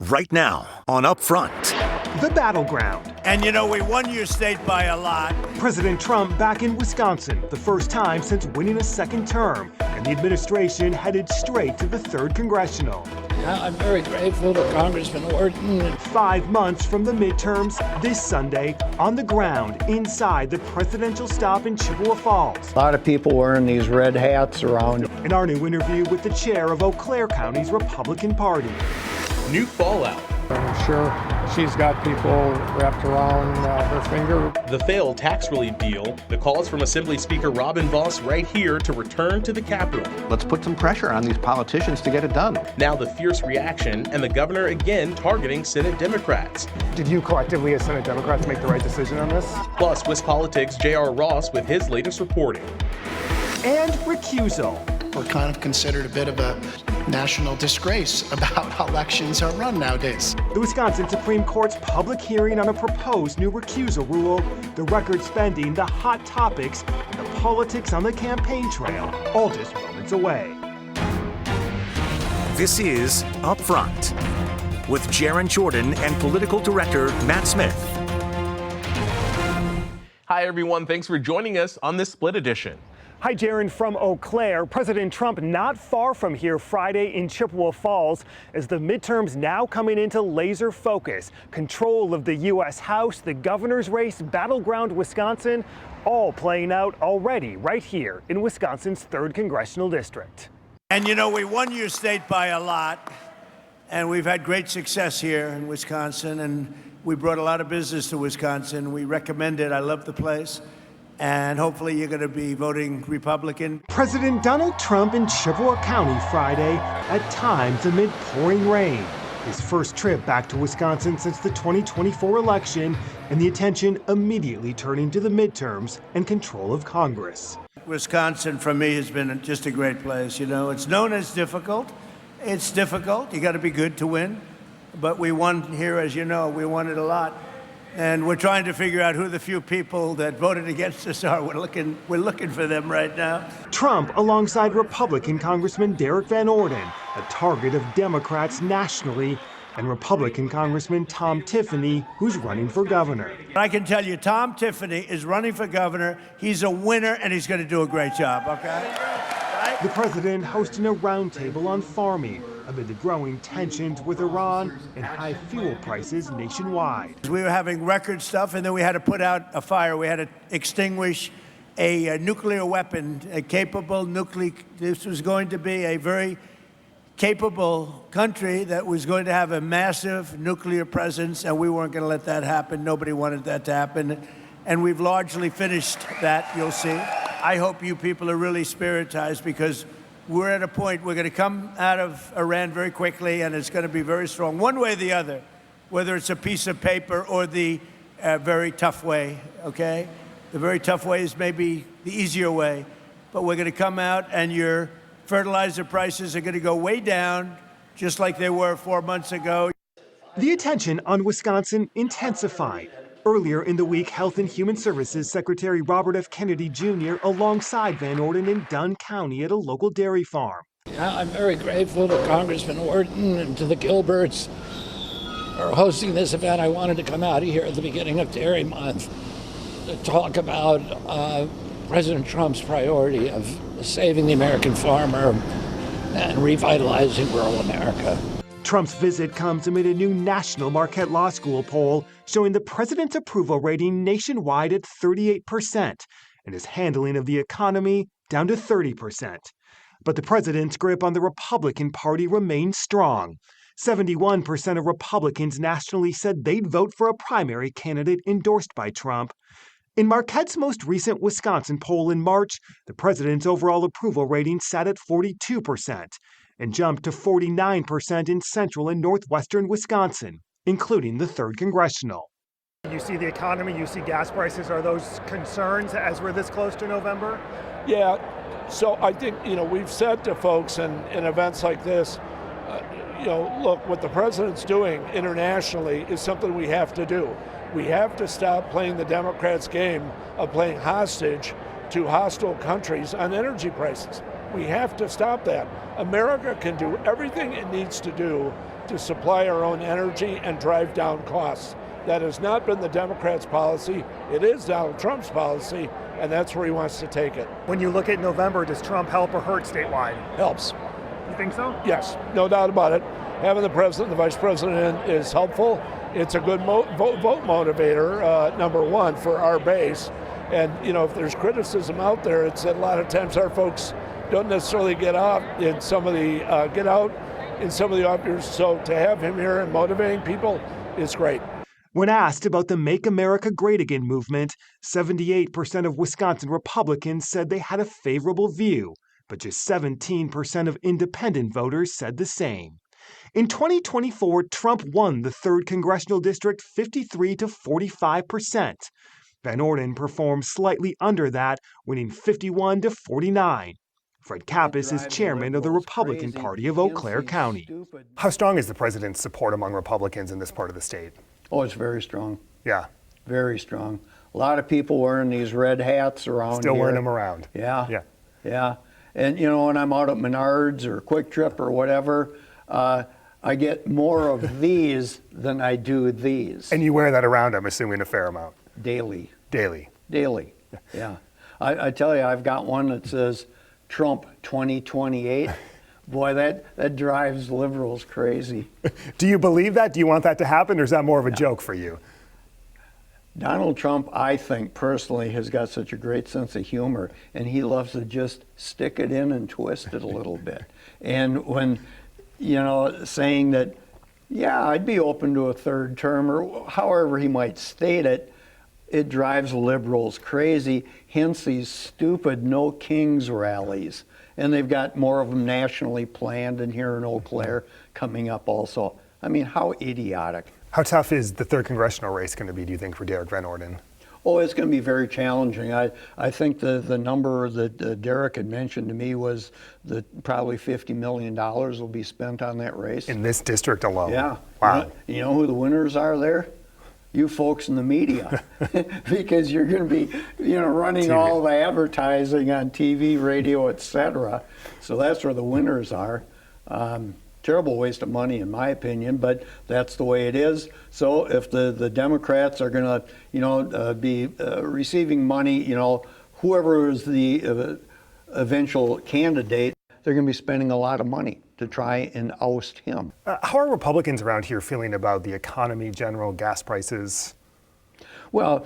Right now on Upfront. The battleground. And you know, we won your state by a lot. President Trump back in Wisconsin, the first time since winning a second term, and the administration headed straight to the 3rd Congressional. I'm very grateful to Congressman Orton. 5 months from the midterms, this Sunday, on the ground inside the presidential stop in Chippewa Falls. A lot of people wearing these red hats around. In our new interview with the chair of Eau Claire County's Republican Party. New fallout. I'm sure she's got people wrapped around her finger. The failed tax relief deal. The calls from Assembly Speaker Robin Vos right here to return to the Capitol. Let's put some pressure on these politicians to get it done. Now the fierce reaction and the governor again targeting Senate Democrats. Did you collectively as Senate Democrats make the right decision on this? Plus, WisPolitics' J.R. Ross with his latest reporting. And recusal. We're kind of considered a bit of a national disgrace about how elections are run nowadays. The Wisconsin Supreme Court's public hearing on a proposed new recusal rule, the record spending, the hot topics, and the politics on the campaign trail, all just moments away. This is Upfront with Jaron Jordan and political director Matt Smith. Hi, everyone. Thanks for joining us on this split edition. Hi, Jaron from Eau Claire. President Trump not far from here Friday in Chippewa Falls as the midterms now coming into laser focus. Control of the U.S. House, the governor's race, battleground Wisconsin, all playing out already right here in Wisconsin's 3rd Congressional District. And you know, we won your state by a lot, and we've had great success here in Wisconsin, and we brought a lot of business to Wisconsin. We recommend it. I love the place. And hopefully you're going to be voting Republican. President Donald Trump in Chippewa County Friday, at times amid pouring rain. His first trip back to Wisconsin since the 2024 election, and the attention immediately turning to the midterms and control of Congress. Wisconsin, for me, has been just a great place. You know, it's known as difficult. It's difficult. You got to be good to win. But we won here, as you know. We won it a lot. And we're trying to figure out who the few people that voted against us are. We're looking for them right now. Trump alongside Republican Congressman Derek Van Orden, a target of Democrats nationally, and Republican Congressman Tom Tiffany, who's running for governor. I can tell you, Tom Tiffany is running for governor. He's a winner, and he's going to do a great job, okay? Right? The president hosting a roundtable on farming amid the growing tensions with Iran and high fuel prices nationwide. We were having record stuff, and then we had to put out a fire. We had to extinguish a nuclear weapon, this was going to be a very capable country that was going to have a massive nuclear presence, and we weren't going to let that happen. Nobody wanted that to happen. And we've largely finished that, you'll see. I hope you people are really spiritized, because we're at a point we're going to come out of Iran very quickly, and it's going to be very strong, one way or the other, whether it's a piece of paper or the very tough way, okay? The very tough way is maybe the easier way, but we're going to come out, and your fertilizer prices are going to go way down, just like they were 4 months ago. The attention on Wisconsin intensified. Earlier in the week, Health and Human Services Secretary Robert F. Kennedy Jr. alongside Van Orden in Dunn County at a local dairy farm. I'm very grateful to Congressman Orton and to the Gilberts for hosting this event. I wanted to come out here at the beginning of Dairy Month to talk about President Trump's priority of saving the American farmer and revitalizing rural America. Trump's visit comes amid a new national Marquette Law School poll showing the president's approval rating nationwide at 38% and his handling of the economy down to 30%. But the president's grip on the Republican Party remains strong. 71% of Republicans nationally said they'd vote for a primary candidate endorsed by Trump. In Marquette's most recent Wisconsin poll in March, the president's overall approval rating sat at 42%. And jumped to 49% in central and northwestern Wisconsin, including the 3rd Congressional. You see the economy, you see gas prices. Are those concerns as we're this close to November? Yeah, so I think, we've said to folks in events like this, look, what the president's doing internationally is something we have to do. We have to stop playing the Democrats' game of playing hostage to hostile countries on energy prices. We have to stop that. America can do everything it needs to do to supply our own energy and drive down costs. That has not been the Democrats' policy. It is Donald Trump's policy, and that's where he wants to take it. When you look at November, does Trump help or hurt statewide? Helps. You think so? Yes, no doubt about it. Having the president and the vice president in is helpful. It's a good vote motivator, number one, for our base. And, if there's criticism out there, it's that a lot of times our folks don't necessarily get out in some of the off years. So to have him here and motivating people is great. When asked about the Make America Great Again movement, 78% of Wisconsin Republicans said they had a favorable view, but just 17% of independent voters said the same. In 2024, Trump won the 3rd Congressional District 53 to 45%. Van Orden performed slightly under that, winning 51 to 49. Fred Kappas is chairman of the Republican Party of Eau Claire County. How strong is the president's support among Republicans in this part of the state? Oh, it's very strong. Yeah. Very strong. A lot of people wearing these red hats around Still here. wearing them around. Yeah. And when I'm out at Menards or Quick Trip or whatever, I get more of these than I do these. And you wear that around, I'm assuming, a fair amount. Daily. Yeah. I tell you, I've got one that says Trump 2028. Boy, that drives liberals crazy. Do you believe that? Do you want that to happen, or is that more of a joke for you? Donald Trump, I think, personally, has got such a great sense of humor, and he loves to just stick it in and twist it a little bit. And when, saying that, yeah, I'd be open to a 3rd term, or however he might state it, it drives liberals crazy, hence these stupid No Kings rallies. And they've got more of them nationally planned, and here in Eau Claire coming up also. I mean, how idiotic. How tough is the 3rd congressional race going to be, do you think, for Derek Van Orden? Oh, it's going to be very challenging. I think the number that Derek had mentioned to me was that probably $50 million will be spent on that race. In this district alone? Yeah. Wow. You know who the winners are there? You folks in the media, because you're going to be, running TV. all the advertising on TV, radio, etc. So that's where the winners are. Terrible waste of money, in my opinion, but that's the way it is. So if the Democrats are going to, be receiving money, whoever is the eventual candidate, they're going to be spending a lot of money to try and oust him. How are Republicans around here feeling about the economy, general gas prices? Well,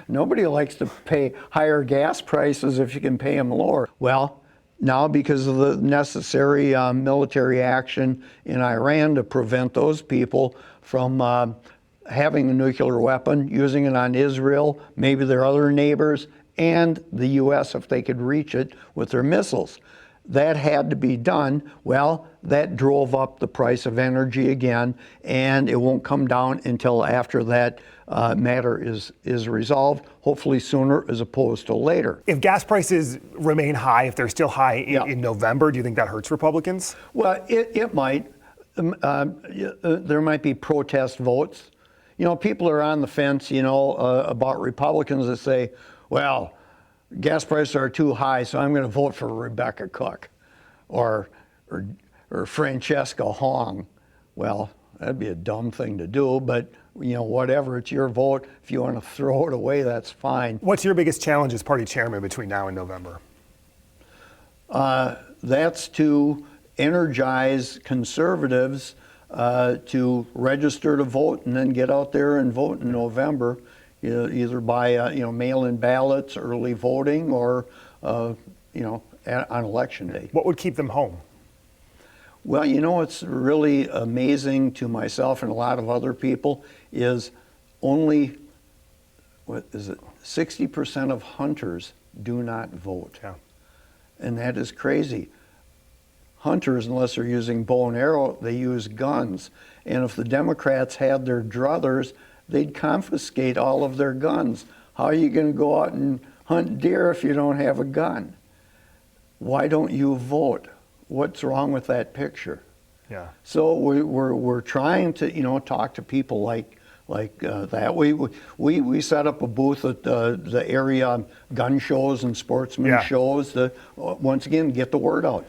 nobody likes to pay higher gas prices if you can pay them lower. Well, now because of the necessary military action in Iran to prevent those people from having a nuclear weapon, using it on Israel, maybe their other neighbors, and the U.S. if they could reach it with their missiles. That had to be done. Well, that drove up the price of energy again, and it won't come down until after that matter is resolved, hopefully sooner as opposed to later. If gas prices remain high, if they're still high in November, do you think that hurts Republicans? Well, it might. There might be protest votes. People are on the fence, about Republicans that say, well, gas prices are too high, so I'm going to vote for Rebecca Cook or Francesca Hong. Well, that'd be a dumb thing to do, but whatever, it's your vote. If you want to throw it away, that's fine. What's your biggest challenge as party chairman between now and November? That's to energize conservatives to register to vote and then get out there and vote in November. Either by mail-in ballots, early voting, or on election day. What would keep them home? Well, what's really amazing to myself and a lot of other people is only 60% of hunters do not vote. Yeah. And that is crazy. Hunters, unless they're using bow and arrow, they use guns. And if the Democrats had their druthers, they'd confiscate all of their guns. How are you going to go out and hunt deer if you don't have a gun? Why don't you vote? What's wrong with that picture? Yeah. So we're trying to talk to people like that. We set up a booth at the area gun shows and sportsman shows to once again get the word out.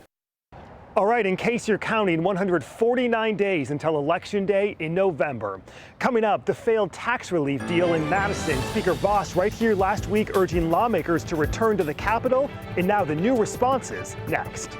All right, in case you're counting, 149 days until Election Day in November. Coming up, the failed tax relief deal in Madison. Speaker Voss right here last week urging lawmakers to return to the Capitol, and now the new responses next.